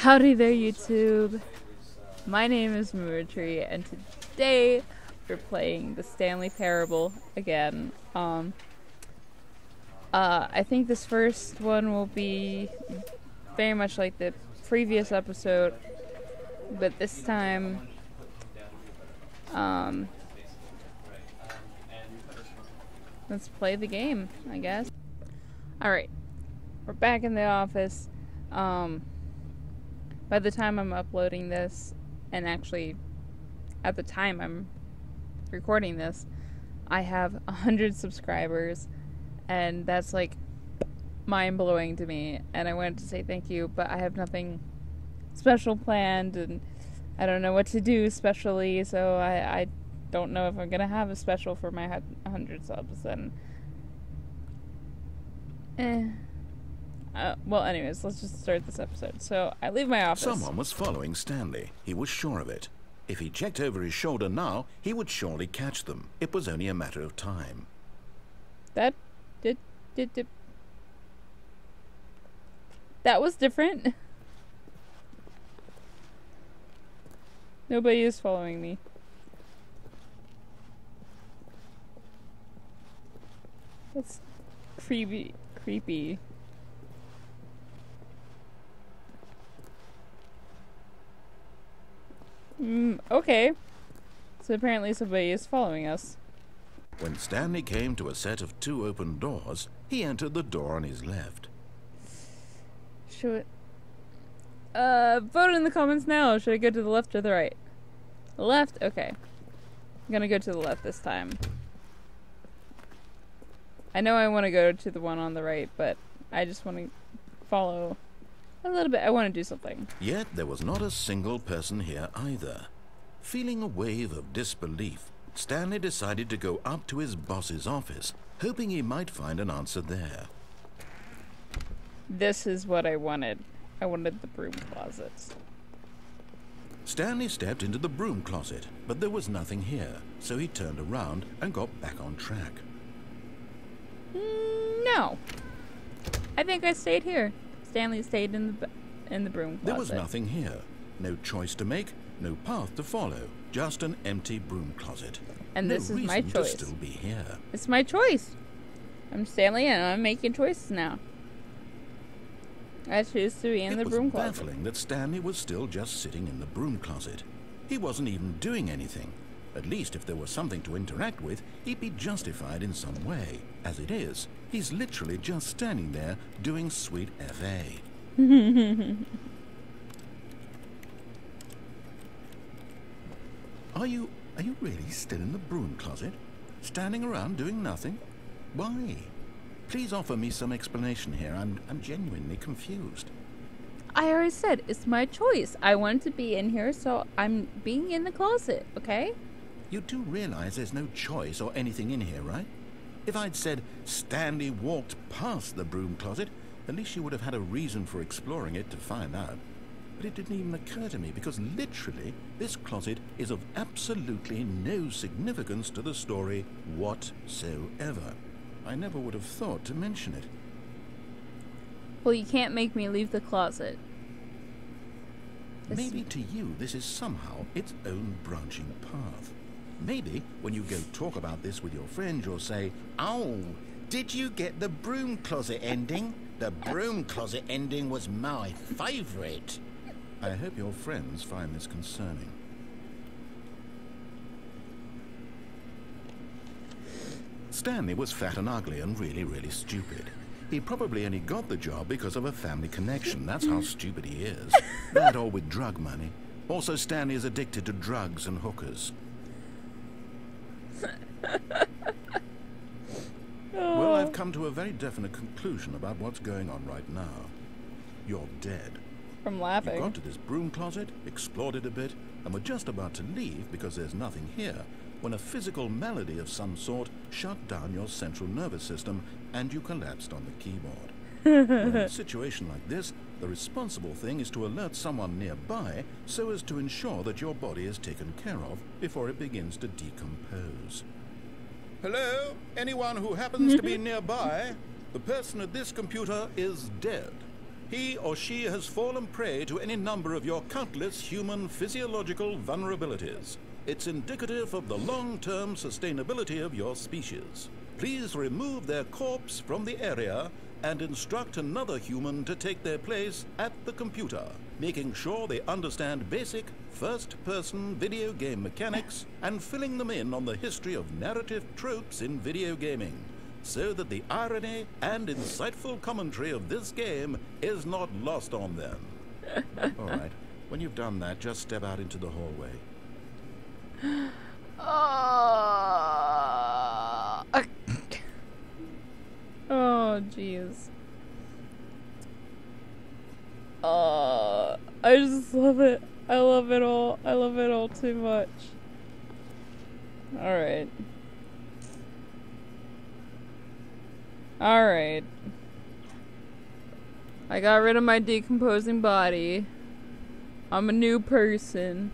Howdy there, YouTube. My name is Mootree, and today we're playing the Stanley Parable again. I think this first one will be very much like the previous episode, but this time, let's play the game, I guess. Alright, we're back in the office. By the time I'm uploading this, and actually at the time I'm recording this, I have 100 subscribers, and that's like mind-blowing to me, and I wanted to say thank you, but I have nothing special planned, and I don't know what to do specially, so I don't know if I'm gonna have a special for my 100 subs, and well, anyways, let's just start this episode. So, I leave my office. Someone was following Stanley. He was sure of it. If he checked over his shoulder now, he would surely catch them. It was only a matter of time. That was different. Nobody is following me. That's creepy. Okay. So apparently somebody is following us. When Stanley came to a set of 2 open doors, he entered the door on his left. Should vote in the comments now. Should I go to the left or the right? The left? Okay. I'm gonna go to the left this time. I know I want to go to the one on the right, but I just want to follow a little bit. I want to do something. Yet there was not a single person here either. Feeling a wave of disbelief, Stanley decided to go up to his boss's office, hoping he might find an answer there. This is what I wanted. I wanted the broom closets. Stanley stepped into the broom closet, but there was nothing here, so he turned around and got back on track. No. I think I stayed here. Stanley stayed in the broom closet. There was nothing here. No choice to make, no path to follow. Just an empty broom closet. And this is my choice. No reason to still be here. It's my choice. I'm Stanley, and I'm making choices now. I choose to be in the broom closet. It was baffling that Stanley was still just sitting in the broom closet. He wasn't even doing anything. At least if there was something to interact with, he'd be justified in some way. As it is, he's literally just standing there doing sweet FA. Are you really still in the broom closet? Standing around doing nothing? Why? Please offer me some explanation here. I'm genuinely confused. I already said, it's my choice. I wanted to be in here, so I'm being in the closet, okay? You do realize there's no choice or anything in here, right? If I'd said Stanley walked past the broom closet, at least you would have had a reason for exploring it to find out. But it didn't even occur to me because literally this closet is of absolutely no significance to the story whatsoever. I never would have thought to mention it. Well, you can't make me leave the closet. Maybe to you this is somehow its own branching path. Maybe when you go talk about this with your friend, you'll say, "Oh, did you get the broom closet ending? The broom closet ending was my favorite." I hope your friends find this concerning. Stanley was fat and ugly and really stupid. He probably only got the job because of a family connection. That's how stupid he is. That or with drug money. Also, Stanley is addicted to drugs and hookers. Well, I've come to a very definite conclusion about what's going on right now. You're dead. From laughing. You got to this broom closet, explored it a bit, and were just about to leave because there's nothing here, when a physical malady of some sort shut down your central nervous system and you collapsed on the keyboard. Well, in a situation like this, the responsible thing is to alert someone nearby so as to ensure that your body is taken care of before it begins to decompose. Hello? Anyone who happens to be nearby? The person at this computer is dead. He or she has fallen prey to any number of your countless human physiological vulnerabilities. It's indicative of the long-term sustainability of your species. Please remove their corpse from the area and instruct another human to take their place at the computer, making sure they understand basic first-person video game mechanics and filling them in on the history of narrative tropes in video gaming, so that the irony and insightful commentary of this game is not lost on them. All right, when you've done that, just step out into the hallway. Oh, jeez. I just love it. I love it all. I love it all too much. Alright. Alright. I got rid of my decomposing body. I'm a new person.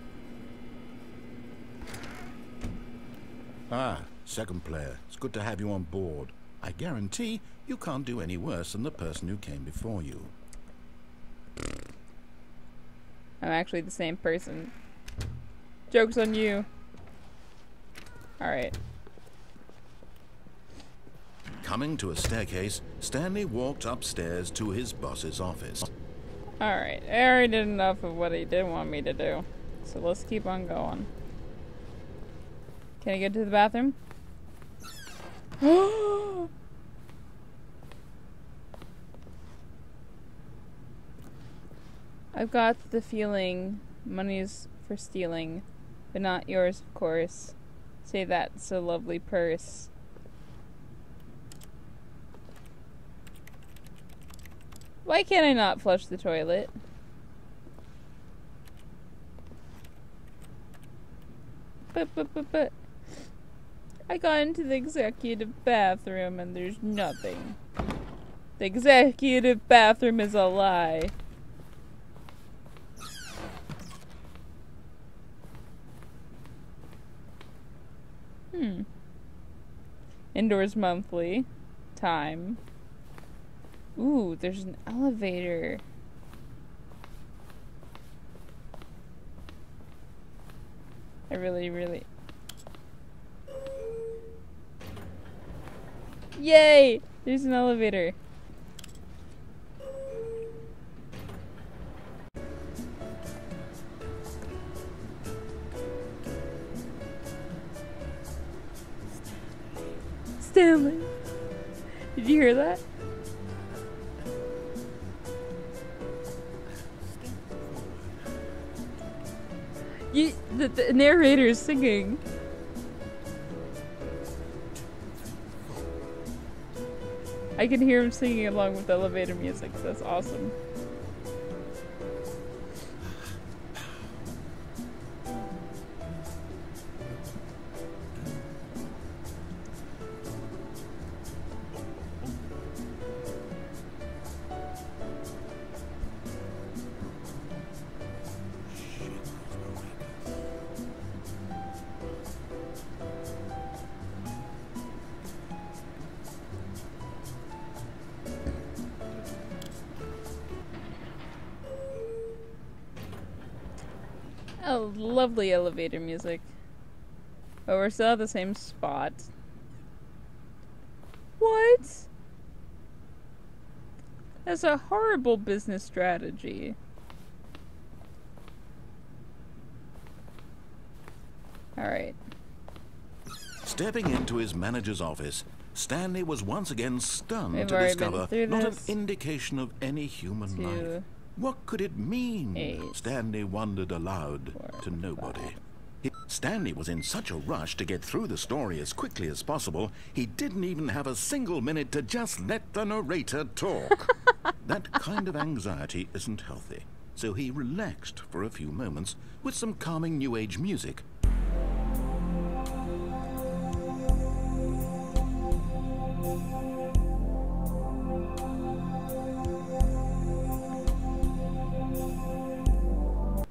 Ah, second player. It's good to have you on board. I guarantee you can't do any worse than the person who came before you. I'm actually the same person. Joke's on you. Alright. Coming to a staircase, Stanley walked upstairs to his boss's office. Alright, I already did enough of what he did want me to do. So let's keep on going. Can I get to the bathroom? I've got the feeling money's for stealing, but not yours, of course. Say that's a lovely purse. Why can't I not flush the toilet? But. I got into the executive bathroom and there's nothing. The executive bathroom is a lie. Indoors monthly. Time. Ooh, there's an elevator. I really... Yay! There's an elevator. Stanley! Did you hear that? The narrator is singing. I can hear him singing along with the elevator music, so that's awesome. Oh, lovely elevator music. But we're still at the same spot. What? That's a horrible business strategy. Alright. Stepping into his manager's office, Stanley was once again stunned We've to already discover been through not an this. indication of any human life. What could it mean? 8, Stanley wondered aloud 4, to nobody. 5. Stanley was in such a rush to get through the story as quickly as possible, he didn't even have a single minute to just let the narrator talk. That kind of anxiety isn't healthy, so he relaxed for a few moments with some calming New Age music.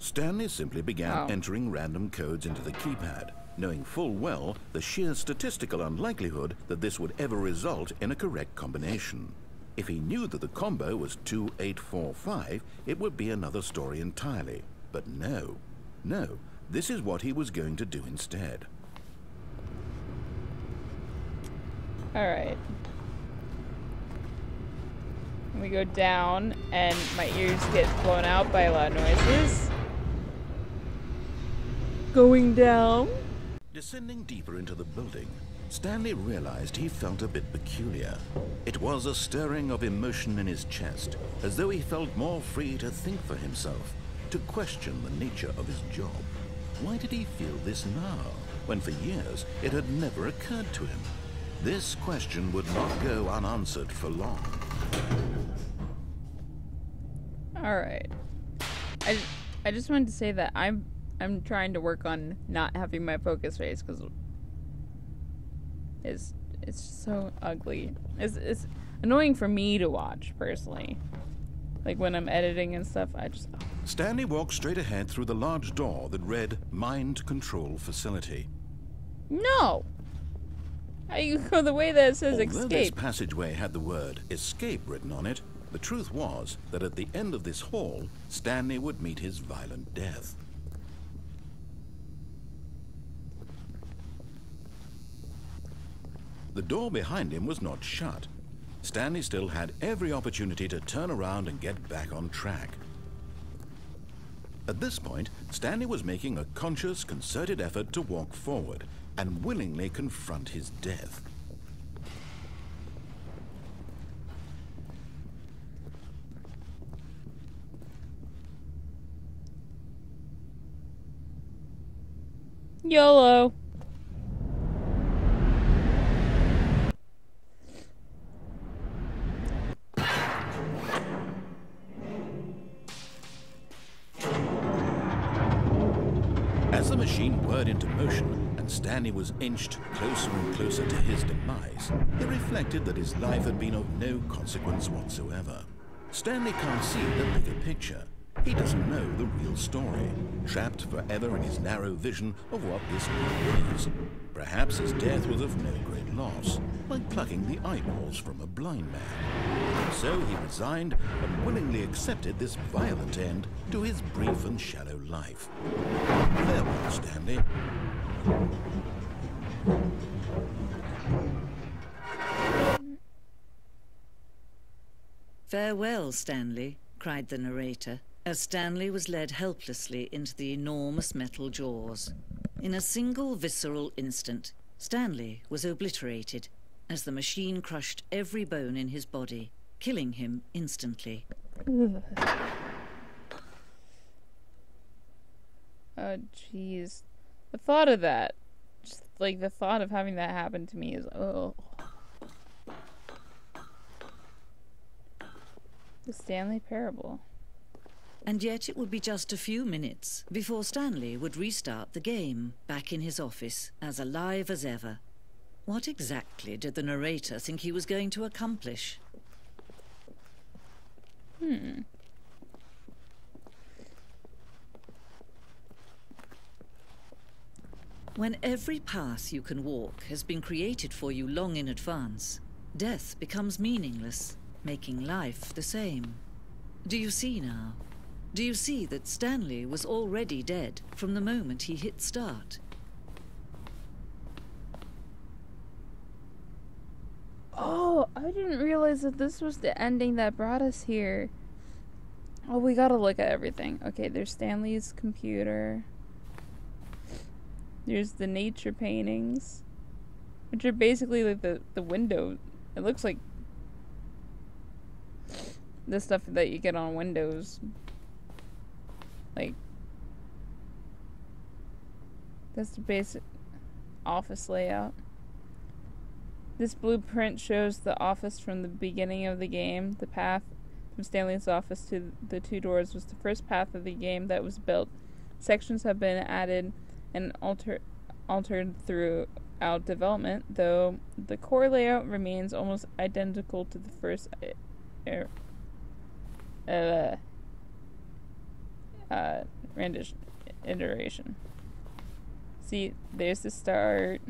Stanley simply began entering random codes into the keypad, knowing full well the sheer statistical unlikelihood that this would ever result in a correct combination. If he knew that the combo was 2845, it would be another story entirely. But no, this is what he was going to do instead. Alright. We go down, and my ears get blown out by a lot of noises. Going down. Descending deeper into the building, Stanley realized he felt a bit peculiar. It was a stirring of emotion in his chest, as though he felt more free to think for himself, to question the nature of his job. Why did he feel this now, when for years it had never occurred to him? This question would not go unanswered for long. Alright. I just wanted to say that I'm trying to work on not having my focus face, because it's so ugly. It's annoying for me to watch, personally. Like when I'm editing and stuff, I just... Oh. Stanley walked straight ahead through the large door that read Mind Control Facility. No! You go the way that it says escape. Although this passageway had the word escape written on it, the truth was that at the end of this hall, Stanley would meet his violent death. The door behind him was not shut. Stanley still had every opportunity to turn around and get back on track. At this point, Stanley was making a conscious, concerted effort to walk forward and willingly confront his death. YOLO. As the machine whirred into motion and Stanley was inched closer and closer to his demise, he reflected that his life had been of no consequence whatsoever. Stanley can't see the bigger picture. He doesn't know the real story, trapped forever in his narrow vision of what this world is. Perhaps his death was of no great loss, like plucking the eyeballs from a blind man. So he resigned and willingly accepted this violent end to his brief and shallow life. Farewell, Stanley. "Farewell, Stanley," cried the narrator, as Stanley was led helplessly into the enormous metal jaws. In a single visceral instant, Stanley was obliterated as the machine crushed every bone in his body, killing him instantly. Ugh. Oh, jeez. The thought of that, just like the thought of having that happen to me is, oh. The Stanley Parable. And yet it would be just a few minutes before Stanley would restart the game, back in his office, as alive as ever. What exactly did the narrator think he was going to accomplish? When every path you can walk has been created for you long in advance, death becomes meaningless, making life the same. Do you see now? Do you see that Stanley was already dead from the moment he hit start? Oh, I didn't realize that this was the ending that brought us here. Oh, we gotta look at everything. Okay, there's Stanley's computer. There's the nature paintings, which are basically like the window. It looks like the stuff that you get on Windows. Like, that's the basic office layout. This blueprint shows the office from the beginning of the game. The path from Stanley's office to the two doors was the first path of the game that was built. Sections have been added and altered throughout development, though the core layout remains almost identical to the first iteration. See, there's the start,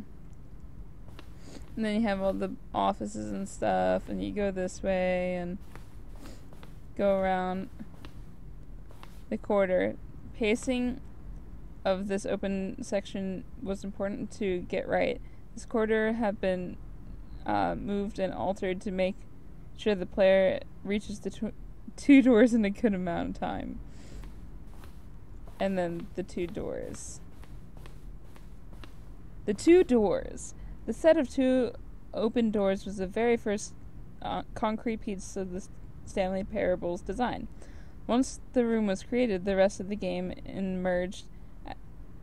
and then you have all the offices and stuff, and you go this way and go around the corridor. Pacing of this open section was important to get right. This corridor had been moved and altered to make sure the player reaches the two doors in a good amount of time. And then the two doors. The two doors. The set of two open doors was the very first concrete piece of the Stanley Parable's design. Once the room was created, the rest of the game emerged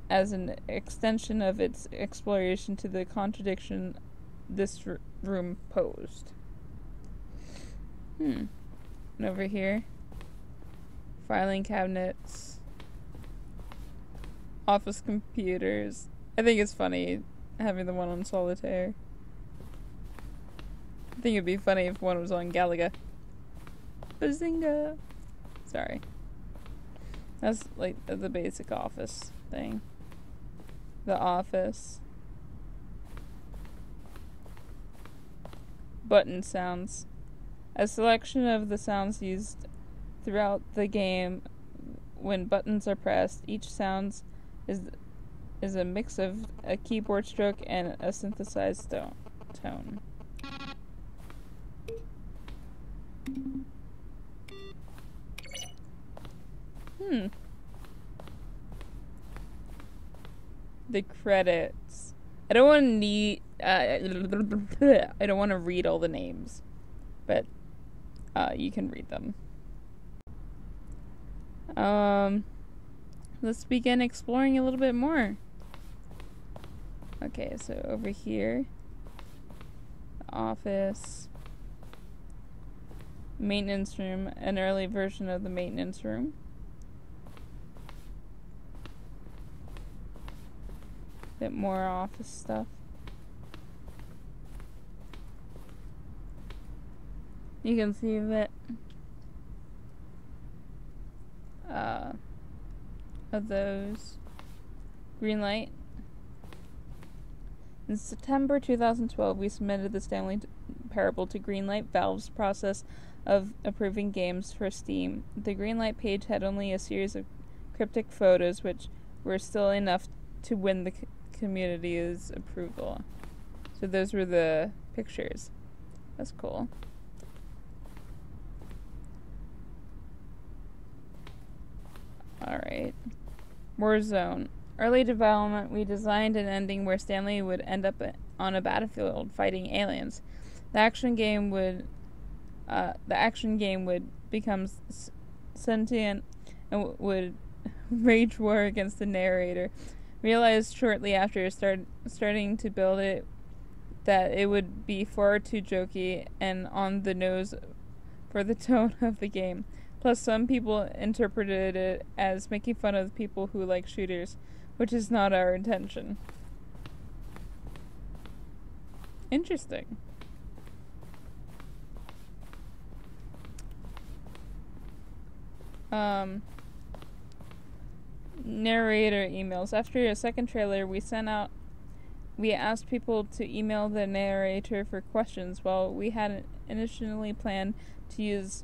as an extension of its exploration to the contradiction this room posed. And over here, filing cabinets, office computers. I think it's funny having the one on solitaire. I think it'd be funny if one was on Galaga. Bazinga! Sorry. That's like the basic office thing. The office. Button sounds. A selection of the sounds used throughout the game when buttons are pressed. Each sound is a mix of a keyboard stroke and a synthesized tone. The credits. I don't want to read all the names, but you can read them. Let's begin exploring a little bit more. Okay, so over here, the office, maintenance room, an early version of the maintenance room. Bit more office stuff. You can see that of those. Green light. In September 2012, we submitted the Stanley Parable to Greenlight Valve's process of approving games for Steam. The Greenlight page had only a series of cryptic photos, which were still enough to win the community's approval. So those were the pictures. That's cool. Alright. Warzone. Early development, we designed an ending where Stanley would end up on a battlefield fighting aliens. The action game would become sentient and would wage war against the narrator. Realized shortly after starting to build it that it would be far too jokey and on the nose for the tone of the game. Plus, some people interpreted it as making fun of people who like shooters, which is not our intention. Interesting. Narrator emails. After a second trailer, we asked people to email the narrator for questions. While we had initially planned to use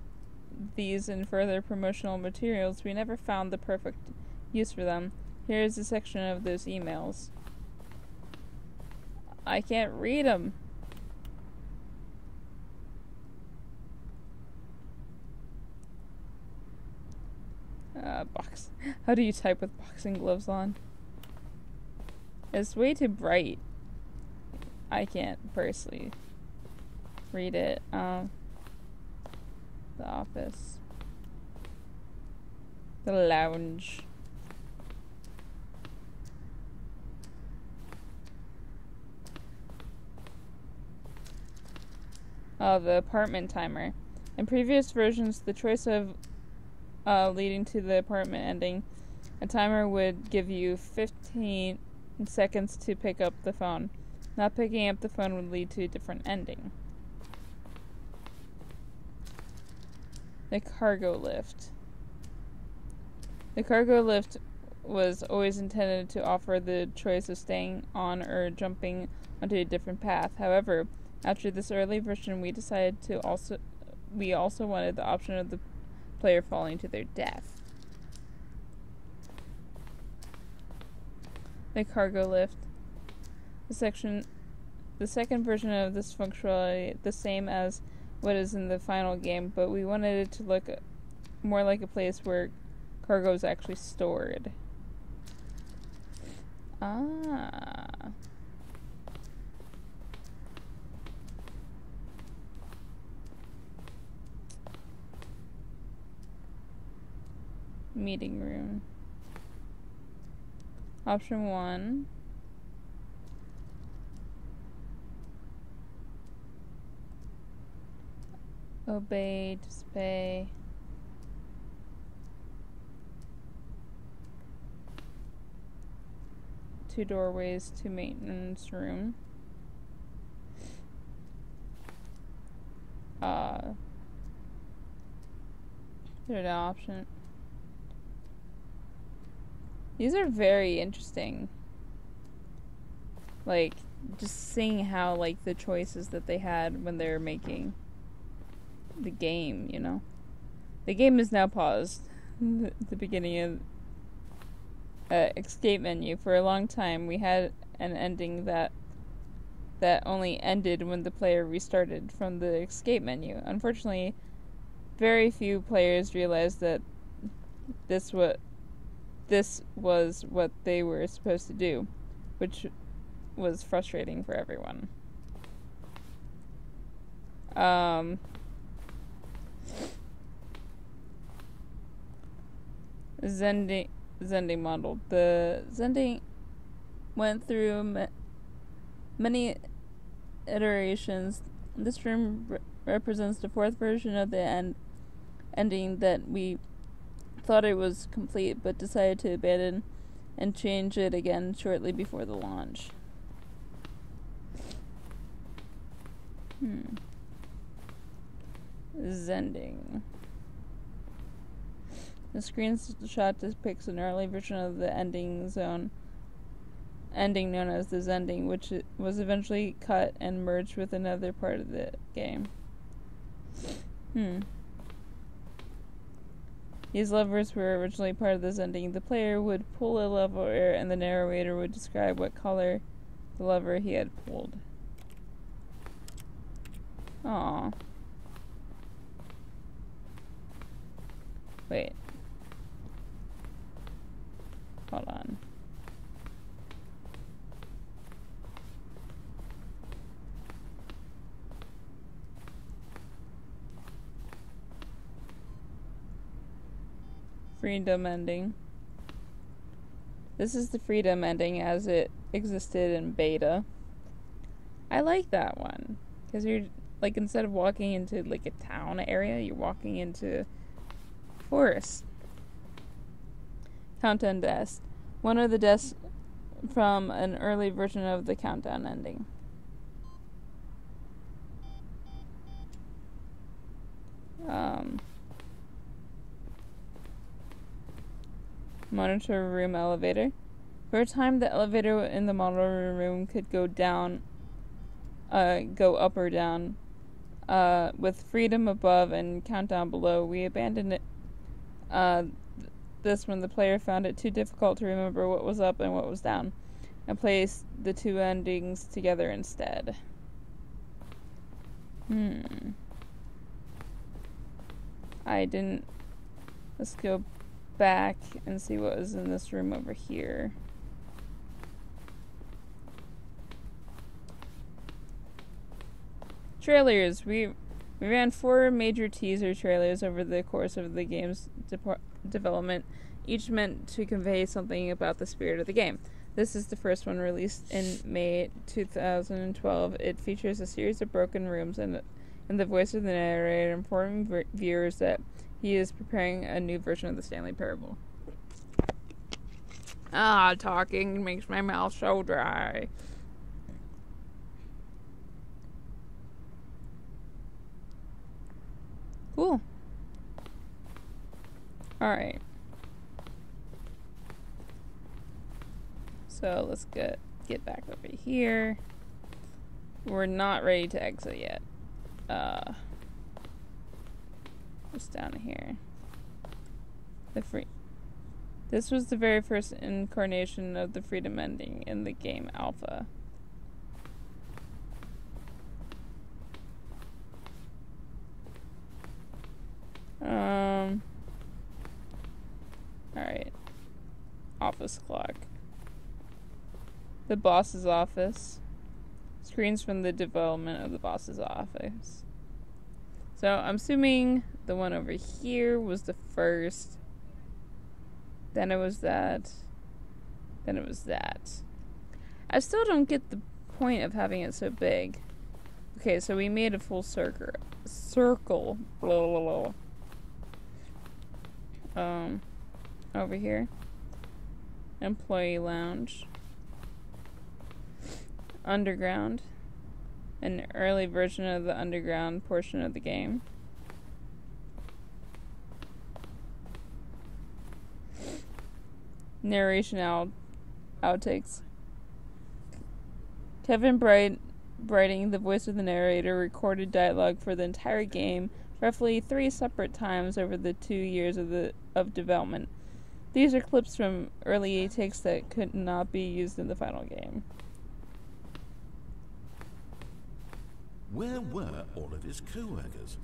these in further promotional materials, we never found the perfect use for them. Here is a section of those emails. I can't read them. How do you type with boxing gloves on? It's way too bright. I can't personally read it. The office. The lounge. The apartment timer. In previous versions, the choice of leading to the apartment ending, a timer would give you 15 seconds to pick up the phone. Not picking up the phone would lead to a different ending. The cargo lift. The cargo lift was always intended to offer the choice of staying on or jumping onto a different path. However, After this early version, we decided we also wanted the option of the player falling to their death. The cargo lift. The second version of this functionality, the same as what is in the final game, but we wanted it to look more like a place where cargo is actually stored. Ah. Meeting room. Option 1. Obey, disobey. Two doorways to maintenance room. Third option. These are very interesting. Like, just seeing how, like, the choices that they had when they were making the game, you know? The game is now paused. The beginning of escape menu. For a long time, we had an ending that only ended when the player restarted from the escape menu. Unfortunately, very few players realized that this was what they were supposed to do, which was frustrating for everyone. Zending model. The Zending went through many iterations. This room represents the fourth version of the ending that we thought it was complete, but decided to abandon and change it again shortly before the launch. Zending. The screenshot depicts an early version of the ending known as the Zending, which was eventually cut and merged with another part of the game. These levers were originally part of the Zending. The player would pull a lever and the narrator would describe what color the lever he had pulled. Aww. Wait. Hold on. Freedom ending. This is the freedom ending as it existed in beta. I like that one. Because you're, like, instead of walking into, like, a town area, you're walking into forest. Countdown desk. One of the desks from an early version of the countdown ending. Monitor room elevator. For a time, the elevator in the monitor room could go up or down. With freedom above and countdown below, we abandoned it. This when the player found it too difficult to remember what was up and what was down, and placed the two endings together instead. Let's go back and see what was in this room over here. Trailers. We ran 4 major teaser trailers over the course of the game's development, each meant to convey something about the spirit of the game. This is the first one, released in May 2012. It features a series of broken rooms and the voice of the narrator informing viewers that he is preparing a new version of the Stanley Parable. Talking makes my mouth so dry. Cool. Alright. So let's get back over here. we're not ready to exit yet. Just down here. This was the very first incarnation of the freedom ending in the game alpha. Alright. Office clock. The boss's office. Screens from the development of the boss's office. So I'm assuming the one over here was the first. Then it was that. Then it was that. I still don't get the point of having it so big. Okay, so we made a full circle. Blah, blah, blah. Over here. Employee lounge. Underground. An early version of the underground portion of the game. Narration outtakes. Kevin Brighting, the voice of the narrator, recorded dialogue for the entire game roughly 3 separate times over the 2 years of development. These are clips from early outtakes that could not be used in the final game. Where were all of his co-workers?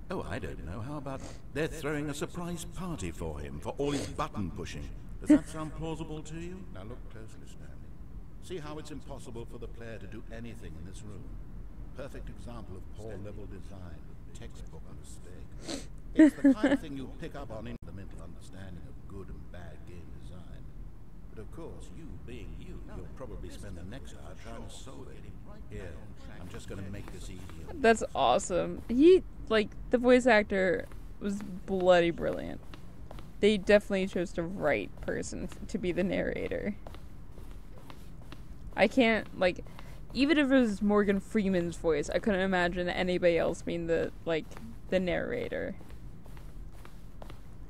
Oh, I don't know. How about they're throwing a surprise party for him for all his button pushing? Does that sound plausible to you? Now look closely, Stanley. See how it's impossible for the player to do anything in this room. Perfect example of poor level design. Textbook mistake. It's the kind of thing you pick up on in the mental understanding of good and bad game design. But of course, you being you, you'll probably spend the next hour trying to solve it. Here, I'm just going to make this easier. That's awesome. The voice actor was bloody brilliant. They definitely chose the right person to be the narrator. I can't, even if it was Morgan Freeman's voice, I couldn't imagine anybody else being the narrator.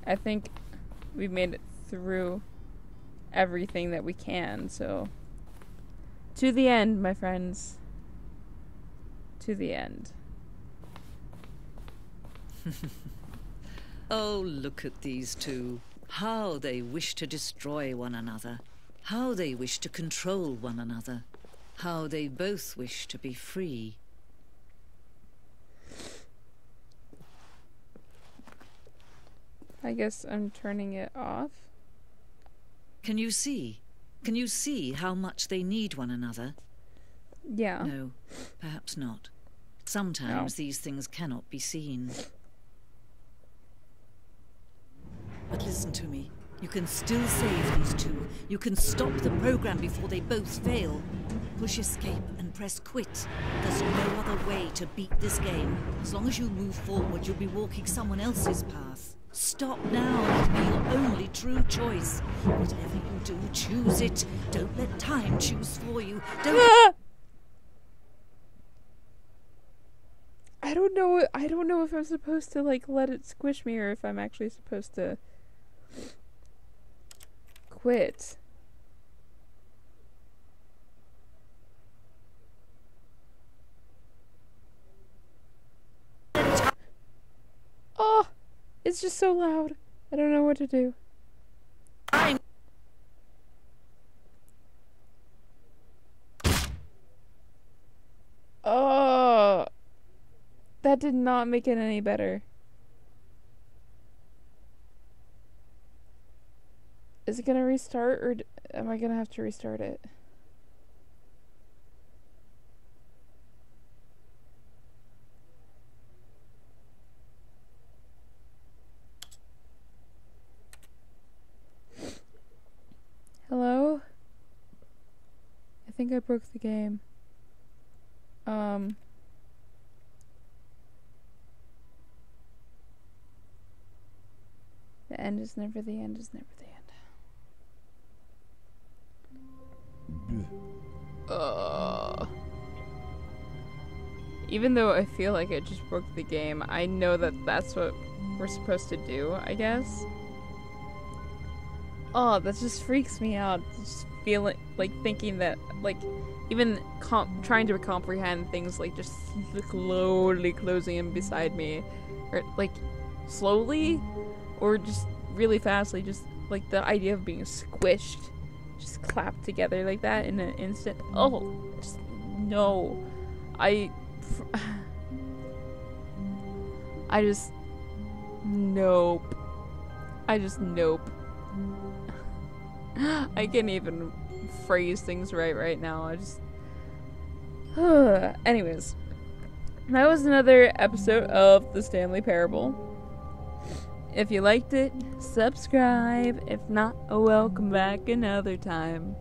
I think we've made it through everything that we can, so to the end, my friends. To the end. Oh, look at these two. How they wish to destroy one another. How they wish to control one another. How they both wish to be free. I guess I'm turning it off. Can you see? Can you see how much they need one another? Yeah. No, perhaps not. Sometimes these things cannot be seen. But listen to me. You can still save these two. You can stop the program before they both fail. Push escape and press quit. There's no other way to beat this game. As long as you move forward, you'll be walking someone else's path. Stop now. It'll be your only true choice. Whatever you do, choose it. Don't let time choose for you. Don't... I don't know if I'm supposed to let it squish me or if I'm actually supposed to quit. Oh, it's just so loud. I don't know what to do. Oh, that did not make it any better. Is it gonna restart, or am I gonna have to restart it? Hello? I think I broke the game. The end is never the end is never the end. Even though I feel like I just broke the game, I know that that's what we're supposed to do, I guess. Oh, that just freaks me out. Just feeling, like, thinking that, like, even trying to comprehend things, like, just slowly closing in beside me. Or, like, slowly, or just really fastly. Just, like, the idea of being squished, just clapped together like that in an instant. Oh, just, no. I just, nope. Nope. I can't even phrase things right now. I just... Anyways. That was another episode of the Stanley Parable. If you liked it, subscribe. If not, welcome back another time.